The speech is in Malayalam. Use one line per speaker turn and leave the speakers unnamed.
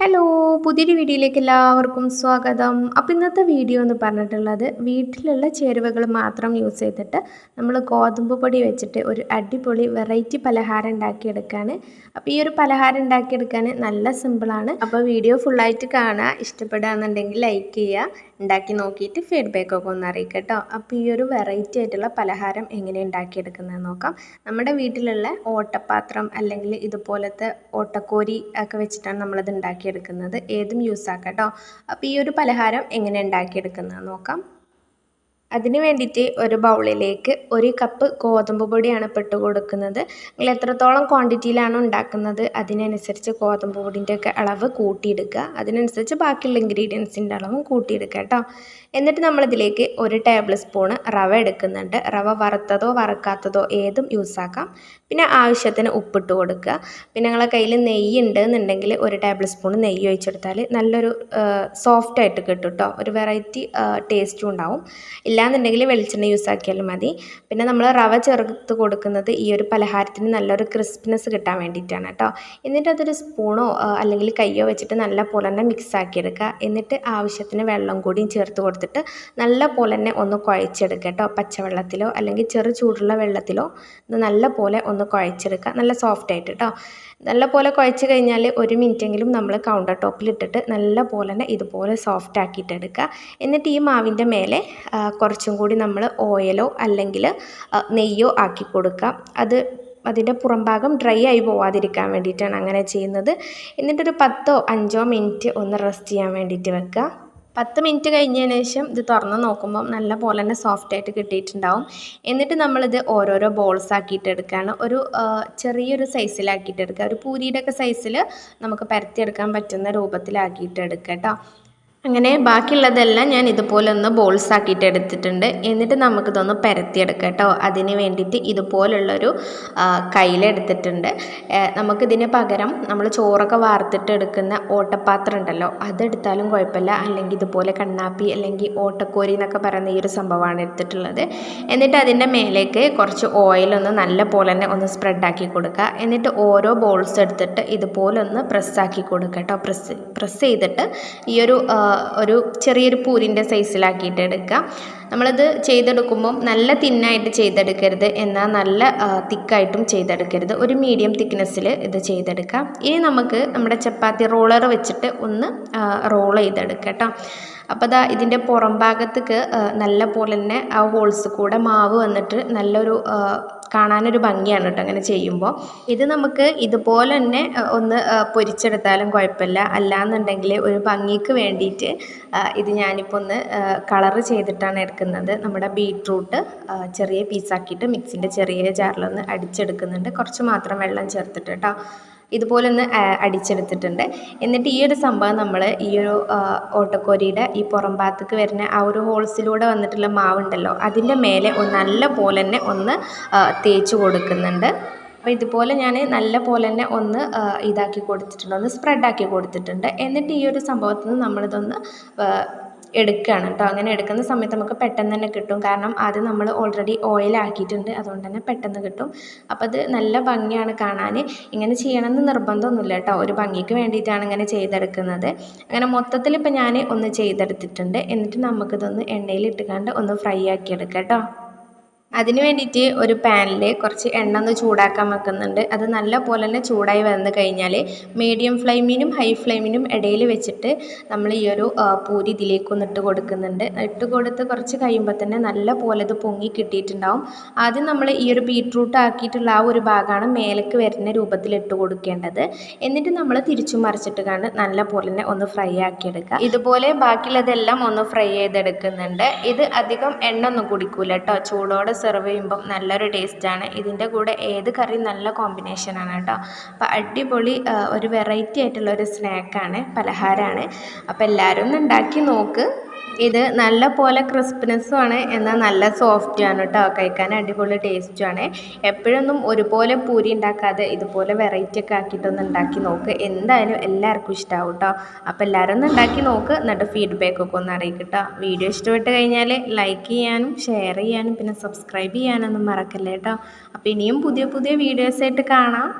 ഹലോ പുതിയൊരു വീഡിയോയിലേക്ക് എല്ലാവർക്കും സ്വാഗതം. അപ്പോൾ ഇന്നത്തെ വീഡിയോ എന്ന് പറഞ്ഞിട്ടുള്ളത് വീട്ടിലുള്ള ചേരുവകൾ മാത്രം യൂസ് ചെയ്തിട്ട് നമ്മൾ ഗോതമ്പ് പൊടി വെച്ചിട്ട് ഒരു അടിപൊളി വെറൈറ്റി പലഹാരം ഉണ്ടാക്കിയെടുക്കുകയാണ്. അപ്പോൾ ഈ ഒരു പലഹാരം ഉണ്ടാക്കിയെടുക്കാൻ നല്ല സിമ്പിളാണ്. അപ്പോൾ വീഡിയോ ഫുള്ളായിട്ട് കാണുക, ഇഷ്ടപ്പെടുകയാണെന്നുണ്ടെങ്കിൽ ലൈക്ക് ചെയ്യുക, ഉണ്ടാക്കി നോക്കിയിട്ട് ഫീഡ്ബാക്കൊക്കെ ഒന്ന് അറിയിക്കുക കേട്ടോ. അപ്പോൾ ഈ ഒരു വെറൈറ്റി ആയിട്ടുള്ള പലഹാരം എങ്ങനെ ഉണ്ടാക്കിയെടുക്കുന്നത് നോക്കാം. നമ്മുടെ വീട്ടിലുള്ള ഓട്ടപാത്രം അല്ലെങ്കിൽ ഇതുപോലത്തെ ഓട്ടക്കോരി ഒക്കെ വെച്ചിട്ടാണ് നമ്മളത് ഉണ്ടാക്കിയെടുക്കുന്നത്. ഏതും യൂസ് ആക്കാം കേട്ടോ. അപ്പോൾ ഈ ഒരു പലഹാരം എങ്ങനെ ഉണ്ടാക്കിയെടുക്കുന്നത് നോക്കാം. അതിന് വേണ്ടിയിട്ട് ഒരു ബൗളിലേക്ക് 1 കപ്പ് ഗോതമ്പ് പൊടിയാണ് ഇട്ട് കൊടുക്കുന്നത്. നിങ്ങൾ എത്രത്തോളം ക്വാണ്ടിറ്റിയിലാണ് ഉണ്ടാക്കുന്നത് അതിനനുസരിച്ച് ഗോതമ്പ് പൊടിൻ്റെയൊക്കെ അളവ് കൂട്ടിയെടുക്കുക. അതിനനുസരിച്ച് ബാക്കിയുള്ള ഇൻഗ്രീഡിയൻസിൻ്റെ അളവും കൂട്ടിയെടുക്കുക കേട്ടോ. എന്നിട്ട് നമ്മളിതിലേക്ക് 1 ടേബിൾ സ്പൂൺ റവ എടുക്കുന്നുണ്ട്. റവ വറുത്തതോ വറുക്കാത്തതോ ഏതും യൂസ് ആക്കാം. പിന്നെ ആവശ്യത്തിന് ഉപ്പിട്ട് കൊടുക്കുക. പിന്നെ നിങ്ങളെ കയ്യിൽ നെയ്യ് ഉണ്ട് എന്നുണ്ടെങ്കിൽ 1 ടേബിൾ സ്പൂൺ നെയ്യ് ഒഴിച്ചെടുത്താൽ നല്ലൊരു സോഫ്റ്റായിട്ട് കിട്ടും കേട്ടോ. ഒരു വെറൈറ്റി ടേസ്റ്റും ഉണ്ടാവും. ഇല്ലാന്നുണ്ടെങ്കിൽ വെളിച്ചെണ്ണ യൂസ് ആക്കിയാലും മതി. പിന്നെ നമ്മൾ റവ ചേർത്ത് കൊടുക്കുന്നത് ഈ ഒരു പലഹാരത്തിന് നല്ലൊരു ക്രിസ്പിനെസ് കിട്ടാൻ വേണ്ടിയിട്ടാണ് കേട്ടോ. എന്നിട്ട് അതൊരു സ്പൂണോ അല്ലെങ്കിൽ കയ്യോ വെച്ചിട്ട് നല്ല പോലെ തന്നെ മിക്സ് ആക്കിയെടുക്കുക. എന്നിട്ട് ആവശ്യത്തിന് വെള്ളം കൂടിയും ചേർത്ത് കൊടുത്തിട്ട് നല്ല പോലെ തന്നെ ഒന്ന് കുഴച്ചെടുക്കുക കേട്ടോ. പച്ചവെള്ളത്തിലോ അല്ലെങ്കിൽ ചെറു ചൂടുള്ള വെള്ളത്തിലോ നല്ല പോലെ ഒന്ന് കുഴച്ചെടുക്കുക. നല്ല സോഫ്റ്റ് ആയിട്ട് കേട്ടോ. നല്ല പോലെ കുഴച്ച് കഴിഞ്ഞാൽ 1 മിനിറ്റെങ്കിലും നമ്മൾ കൗണ്ടർ ടോപ്പിലിട്ടിട്ട് നല്ല പോലെ തന്നെ ഇതുപോലെ സോഫ്റ്റ് ആക്കിയിട്ട് എടുക്കുക. എന്നിട്ട് ഈ മാവിൻ്റെ മേലെ കുറച്ചും കൂടി നമ്മൾ ഓയിലോ അല്ലെങ്കിൽ നെയ്യോ ആക്കി കൊടുക്കുക. അതിൻ്റെ പുറംഭാഗം ഡ്രൈ ആയി പോവാതിരിക്കാൻ വേണ്ടിയിട്ടാണ് അങ്ങനെ ചെയ്യുന്നത്. എന്നിട്ടൊരു 10 or 5 മിനിറ്റ് ഒന്ന് റെസ്റ്റ് ചെയ്യാൻ വേണ്ടിയിട്ട് വെക്കുക. 10 മിനിറ്റ് കഴിഞ്ഞതിന് ശേഷം ഇത് തുറന്ന് നോക്കുമ്പോൾ നല്ല പോലെ തന്നെ സോഫ്റ്റായിട്ട് കിട്ടിയിട്ടുണ്ടാവും. എന്നിട്ട് നമ്മളിത് ഓരോരോ ബോൾസ് ആക്കിയിട്ട് എടുക്കുകയാണ്. ഒരു ചെറിയൊരു സൈസിലാക്കിയിട്ട് എടുക്കുക. ഒരു പൂരിയുടെയൊക്കെ സൈസിൽ നമുക്ക് പരത്തിയെടുക്കാൻ പറ്റുന്ന രൂപത്തിലാക്കിയിട്ട് എടുക്കുക കേട്ടോ. അങ്ങനെ ബാക്കിയുള്ളതെല്ലാം ഞാൻ ഇതുപോലെ ഒന്ന് ബോൾസ് ആക്കിയിട്ട് എടുത്തിട്ടുണ്ട്. എന്നിട്ട് നമുക്കിതൊന്ന് പരത്തിയെടുക്കാം കേട്ടോ. അതിന് വേണ്ടിയിട്ട് ഇതുപോലുള്ളൊരു കയ്യിലെടുത്തിട്ടുണ്ട്. നമുക്കിതിന് പകരം നമ്മൾ ചോറൊക്കെ വാർത്തിട്ട് എടുക്കുന്ന ഓട്ടപ്പാത്രം ഉണ്ടല്ലോ, അതെടുത്താലും കുഴപ്പമില്ല. അല്ലെങ്കിൽ ഇതുപോലെ കണ്ണാപ്പി അല്ലെങ്കിൽ ഓട്ടക്കോരി എന്നൊക്കെ പറയുന്ന ഈ ഒരു സംഭവമാണ് എടുത്തിട്ടുള്ളത്. എന്നിട്ട് അതിൻ്റെ മേലേക്ക് കുറച്ച് ഓയിലൊന്ന് നല്ല പോലെ തന്നെ ഒന്ന് സ്പ്രെഡാക്കി കൊടുക്കുക. എന്നിട്ട് ഓരോ ബോൾസ് എടുത്തിട്ട് ഇതുപോലെ ഒന്ന് പ്രസ്സാക്കി കൊടുക്കുക കേട്ടോ. പ്രസ് ചെയ്തിട്ട് ഈ ഒരു ചെറിയൊരു പൂരിൻ്റെ സൈസിലാക്കിയിട്ട് എടുക്കുക. നമ്മളിത് ചെയ്തെടുക്കുമ്പം നല്ല തിന്നായിട്ട് ചെയ്തെടുക്കരുത്, എന്നാൽ നല്ല തിക്കായിട്ടും ചെയ്തെടുക്കരുത്. ഒരു മീഡിയം തിക്നെസ്സിൽ ഇത് ചെയ്തെടുക്കാം. ഇനി നമുക്ക് നമ്മുടെ ചപ്പാത്തി റോളർ വെച്ചിട്ട് ഒന്ന് റോൾ ചെയ്തെടുക്കാം കേട്ടോ. അപ്പോൾ ദാ ഇതിൻ്റെ പുറം ഭാഗത്തേക്ക് നല്ല പോലെ തന്നെ ആ ഹോൾസ് കൂടെ മാവ് വന്നിട്ട് നല്ലൊരു കാണാനൊരു ഭംഗിയാണ് കേട്ടോ അങ്ങനെ ചെയ്യുമ്പോൾ. ഇത് നമുക്ക് ഇതുപോലെ തന്നെ ഒന്ന് പൊരിച്ചെടുത്താലും കുഴപ്പമില്ല. അല്ലാന്നുണ്ടെങ്കിൽ ഒരു ഭംഗിക്ക് വേണ്ടിയിട്ട് ഇത് ഞാനിപ്പോൾ ഒന്ന് കളറ് ചെയ്തിട്ടാണ് എടുക്കുന്നത്. നമ്മുടെ ബീട്രൂട്ട് ചെറിയ പീസാക്കിയിട്ട് മിക്സിൻ്റെ ചെറിയ ജാറിലൊന്ന് അടിച്ചെടുക്കുന്നുണ്ട്. കുറച്ച് മാത്രം വെള്ളം ചേർത്തിട്ട് കേട്ടോ. ഇതുപോലെ ഒന്ന് അടിച്ചെടുത്തിട്ടുണ്ട്. എന്നിട്ട് ഈ ഒരു സംഭവം നമ്മൾ ഈ ഒരു ഓട്ടക്കോരിയുടെ ഈ പുറം ഭാഗത്തേക്ക് വരുന്ന ആ ഒരു ഹോൾസിലൂടെ വന്നിട്ടുള്ള മാവുണ്ടല്ലോ, അതിൻ്റെ മേലെ നല്ല പോലെ തന്നെ ഒന്ന് തേച്ച് കൊടുക്കുന്നുണ്ട്. അപ്പോൾ ഇതുപോലെ ഞാൻ നല്ല പോലെ തന്നെ ഒന്ന് ഇതാക്കി കൊടുത്തിട്ടുണ്ട്, ഒന്ന് സ്പ്രെഡാക്കി കൊടുത്തിട്ടുണ്ട്. എന്നിട്ട് ഈ ഒരു സംഭവത്തിൽ നിന്ന് നമ്മളിതൊന്ന് എടുക്കുകയാണ് കേട്ടോ. അങ്ങനെ എടുക്കുന്ന സമയത്ത് നമുക്ക് പെട്ടെന്ന് തന്നെ കിട്ടും. കാരണം ആദ്യം നമ്മൾ ഓൾറെഡി ഓയിലാക്കിയിട്ടുണ്ട്, അതുകൊണ്ട് തന്നെ പെട്ടെന്ന് കിട്ടും. അപ്പോൾ അത് നല്ല ഭംഗിയാണ് കാണാൻ. ഇങ്ങനെ ചെയ്യണമെന്ന് നിർബന്ധമൊന്നുമില്ല കേട്ടോ. ഒരു ഭംഗിക്ക് വേണ്ടിയിട്ടാണ് ഇങ്ങനെ ചെയ്തെടുക്കുന്നത്. അങ്ങനെ മൊത്തത്തിൽ ഇപ്പോൾ ഞാൻ ഒന്ന് ചെയ്തെടുത്തിട്ടുണ്ട്. എന്നിട്ട് നമുക്കിതൊന്ന് എണ്ണയിലിട്ടുകൊണ്ട് ഒന്ന് ഫ്രൈ ആക്കി എടുക്കാം കേട്ടോ. അതിന് വേണ്ടിയിട്ട് ഒരു പാനിൽ കുറച്ച് എണ്ണ ഒന്ന് ചൂടാക്കാൻ വെക്കുന്നുണ്ട്. അത് നല്ല പോലെ തന്നെ ചൂടായി വന്നു കഴിഞ്ഞാൽ മീഡിയം ഫ്ലെയിമിനും ഹൈ ഫ്ലെയിമിനും ഇടയിൽ വെച്ചിട്ട് നമ്മൾ ഈ ഒരു പൂരി ഇതിലേക്കൊന്ന് ഇട്ട് കൊടുക്കുന്നുണ്ട്. ഇട്ട് കൊടുത്ത് കുറച്ച് കഴിയുമ്പോൾ തന്നെ നല്ല പോലെ ഇത് പൊങ്ങി കിട്ടിയിട്ടുണ്ടാവും. ആദ്യം നമ്മൾ ഈ ഒരു ബീട്രൂട്ട് ആക്കിയിട്ടുള്ള ആ ഒരു ഭാഗമാണ് മേലേക്ക് വരുന്ന രൂപത്തിൽ ഇട്ട് കൊടുക്കേണ്ടത്. എന്നിട്ട് നമ്മൾ തിരിച്ചു മറിച്ചിട്ട് കണ്ട് നല്ല പോലെ തന്നെ ഒന്ന് ഫ്രൈ ആക്കിയെടുക്കുക. ഇതുപോലെ ബാക്കിയുള്ളതെല്ലാം ഒന്ന് ഫ്രൈ ചെയ്തെടുക്കുന്നുണ്ട്. ഇത് അധികം എണ്ണ ഒന്നും കുടിക്കൂല കേട്ടോ. ചൂടോടെ സെർവ് ചെയ്യുമ്പം നല്ലൊരു ടേസ്റ്റാണ്. ഇതിൻ്റെ കൂടെ ഏത് കറി നല്ല കോമ്പിനേഷനാണ് കേട്ടോ. അപ്പോൾ അടിപൊളി ഒരു വെറൈറ്റി ആയിട്ടുള്ള ഒരു സ്നാക്കാണ്, പലഹാരമാണ്. അപ്പോൾ എല്ലാവരും ഒന്ന് ഉണ്ടാക്കി നോക്ക്. ഇത് നല്ല പോലെ ക്രിസ്പിനെസ്സുമാണ്, എന്നാൽ നല്ല സോഫ്റ്റുമാണ് കേട്ടോ. കഴിക്കാൻ അടിപൊളി ടേസ്റ്റുമാണ്. എപ്പോഴൊന്നും ഒരുപോലെ പൂരി ഉണ്ടാക്കാതെ ഇതുപോലെ വെറൈറ്റി ഒക്കെ ആക്കിയിട്ടൊന്ന് ഉണ്ടാക്കി നോക്ക്. എന്തായാലും എല്ലാവർക്കും ഇഷ്ടമാവും കേട്ടോ. അപ്പോൾ എല്ലാവരും ഒന്ന് ഉണ്ടാക്കി നോക്ക്. എന്നിട്ട് ഫീഡ്ബാക്കൊക്കെ ഒന്ന് അറിയിക്കും കേട്ടോ. വീഡിയോ ഇഷ്ടപ്പെട്ട് കഴിഞ്ഞാൽ ലൈക്ക് ചെയ്യാനും ഷെയർ ചെയ്യാനും പിന്നെ സബ്സ്ക്രൈബ് ചെയ്യാനൊന്നും മറക്കല്ലേ കേട്ടോ. അപ്പോൾ ഇനിയും പുതിയ പുതിയ വീഡിയോസായിട്ട് കാണാം.